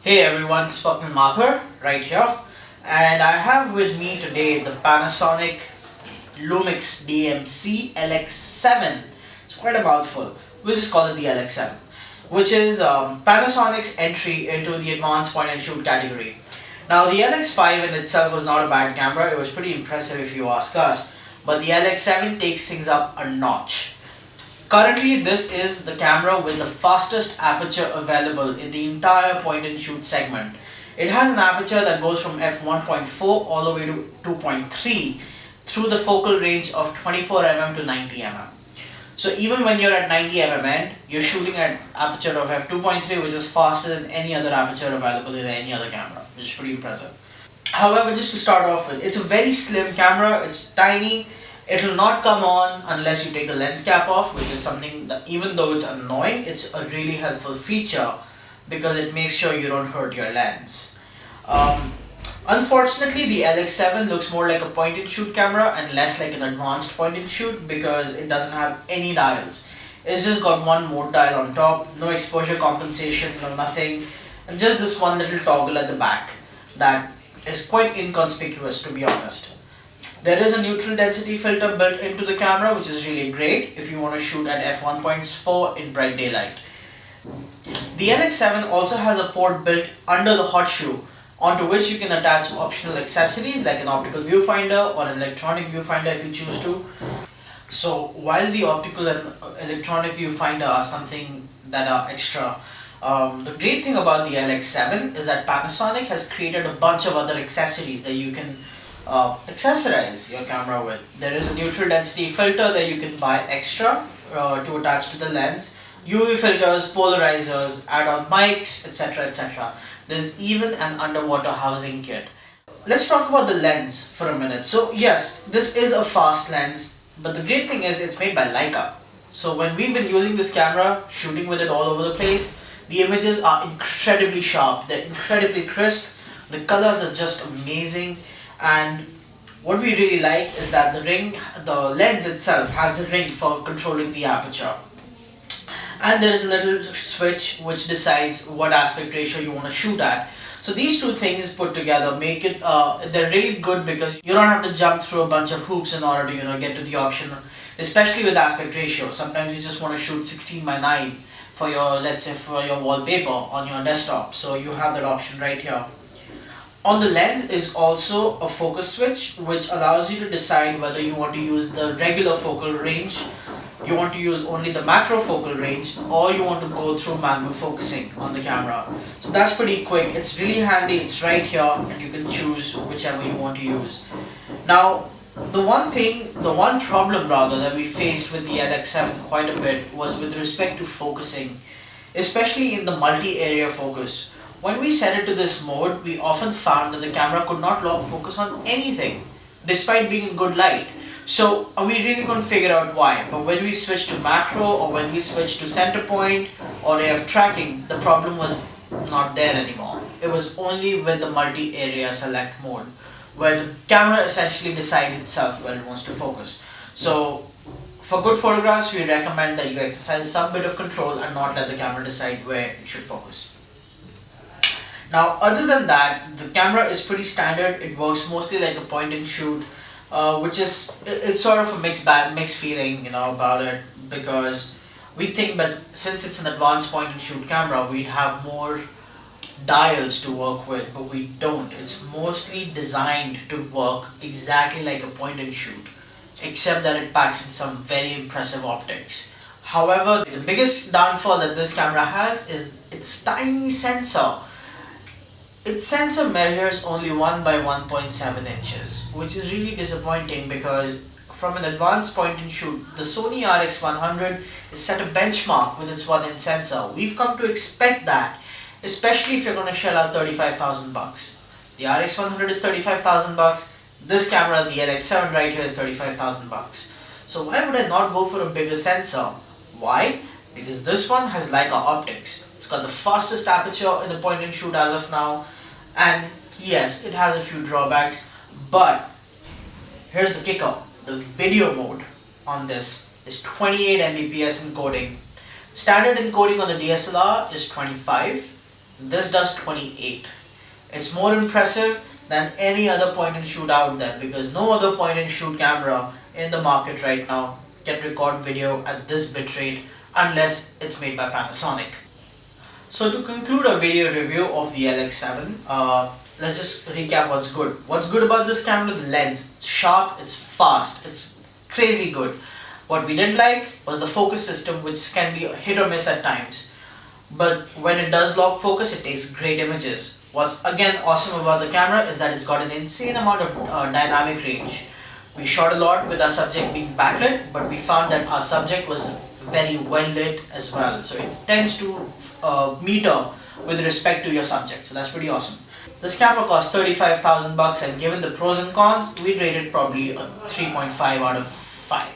Hey everyone, Swapnil Mathur right here, and I have with me today the Panasonic Lumix DMC LX7. It's quite a mouthful. We'll just call it the LX7, which is Panasonic's entry into the advanced point and shoot category. Now, the LX5 in itself was not a bad camera, it was pretty impressive if you ask us, but the LX7 takes things up a notch. Currently, this is the camera with the fastest aperture available in the entire point and shoot segment. It has an aperture that goes from f1.4 all the way to 2.3 through the focal range of 24 mm to 90 mm. So even when you're at 90 mm end, you're shooting at aperture of f2.3, which is faster than any other aperture available in any other camera, which is pretty impressive. However, just to start off with, it's a very slim camera, it's tiny. It will not come on unless you take the lens cap off, which is something that, even though it's annoying, it's a really helpful feature because it makes sure you don't hurt your lens. Unfortunately, the LX7 looks more like a point and shoot camera and less like an advanced point and shoot because it doesn't have any dials. It's just got one mode dial on top, no exposure compensation, no nothing, and just this one little toggle at the back that is quite inconspicuous, to be honest. There is a neutral density filter built into the camera, which is really great if you want to shoot at f1.4 in bright daylight. The LX7 also has a port built under the hot shoe onto which you can attach optional accessories like an optical viewfinder or an electronic viewfinder if you choose to. So while the optical and electronic viewfinder are something that are extra, the great thing about the LX7 is that Panasonic has created a bunch of other accessories that you can accessorize your camera with. There is a neutral density filter that you can buy extra to attach to the lens, UV filters, polarizers, add-on mics, etc, etc. There's even an underwater housing kit. Let's talk about the lens for a minute. So yes, this is a fast lens, but the great thing is it's made by Leica. So when we've been using this camera, shooting with it all over the place, the images are incredibly sharp, they're incredibly crisp, the colors are just amazing. And what we really like is that the lens itself has a ring for controlling the aperture. And there is a little switch which decides what aspect ratio you want to shoot at. So these two things put together make it, they're really good because you don't have to jump through a bunch of hoops in order to get to the option, especially with aspect ratio. Sometimes you just want to shoot 16:9 for your, let's say, for your wallpaper on your desktop. So you have that option right here. On the lens is also a focus switch which allows you to decide whether you want to use the regular focal range, you want to use only the macro focal range, or you want to go through manual focusing on the camera. So that's pretty quick, it's really handy, it's right here and you can choose whichever you want to use. Now the one problem rather that we faced with the LX7 quite a bit was with respect to focusing, especially in the multi-area focus. When we set it to this mode, we often found that the camera could not lock focus on anything, despite being in good light. So we really couldn't figure out why. But when we switched to macro, or when we switched to center point, or AF tracking, the problem was not there anymore. It was only with the multi-area select mode, where the camera essentially decides itself where it wants to focus. So for good photographs, we recommend that you exercise some bit of control and not let the camera decide where it should focus. Now, other than that, the camera is pretty standard. It works mostly like a point and shoot, which is it's sort of a mixed feeling, about it, because we think that since it's an advanced point and shoot camera, we'd have more dials to work with, but we don't. It's mostly designed to work exactly like a point and shoot, except that it packs in some very impressive optics. However, the biggest downfall that this camera has is its tiny sensor. Its sensor measures only 1 by 1.7 inches, which is really disappointing because from an advanced point and shoot, the Sony RX100 is set a benchmark with its 1-inch sensor. We've come to expect that, especially if you're going to shell out 35,000 bucks. The RX100 is 35,000 bucks. This camera, the LX7 right here, is 35,000 bucks. So why would I not go for a bigger sensor? Why? Because this one has Leica optics. It's got the fastest aperture in the point and shoot as of now, and yes, it has a few drawbacks, but here's the kicker. The video mode on this is 28 Mbps encoding. Standard encoding on the DSLR is 25. This does 28. It's more impressive than any other point and shoot out there, because no other point and shoot camera in the market right now can record video at this bitrate unless it's made by Panasonic. So to conclude a video review of the LX7, let's just recap what's good. What's good about this camera? The lens. It's sharp, it's fast, it's crazy good. What we didn't like was the focus system, which can be hit or miss at times. But when it does lock focus, it takes great images. What's again awesome about the camera is that it's got an insane amount of dynamic range. We shot a lot with our subject being backlit, but we found that our subject was very well lit as well. So it tends to meter with respect to your subject. So that's pretty awesome. This camera cost 35,000 bucks, and given the pros and cons, we'd rate it probably a 3.5 out of 5.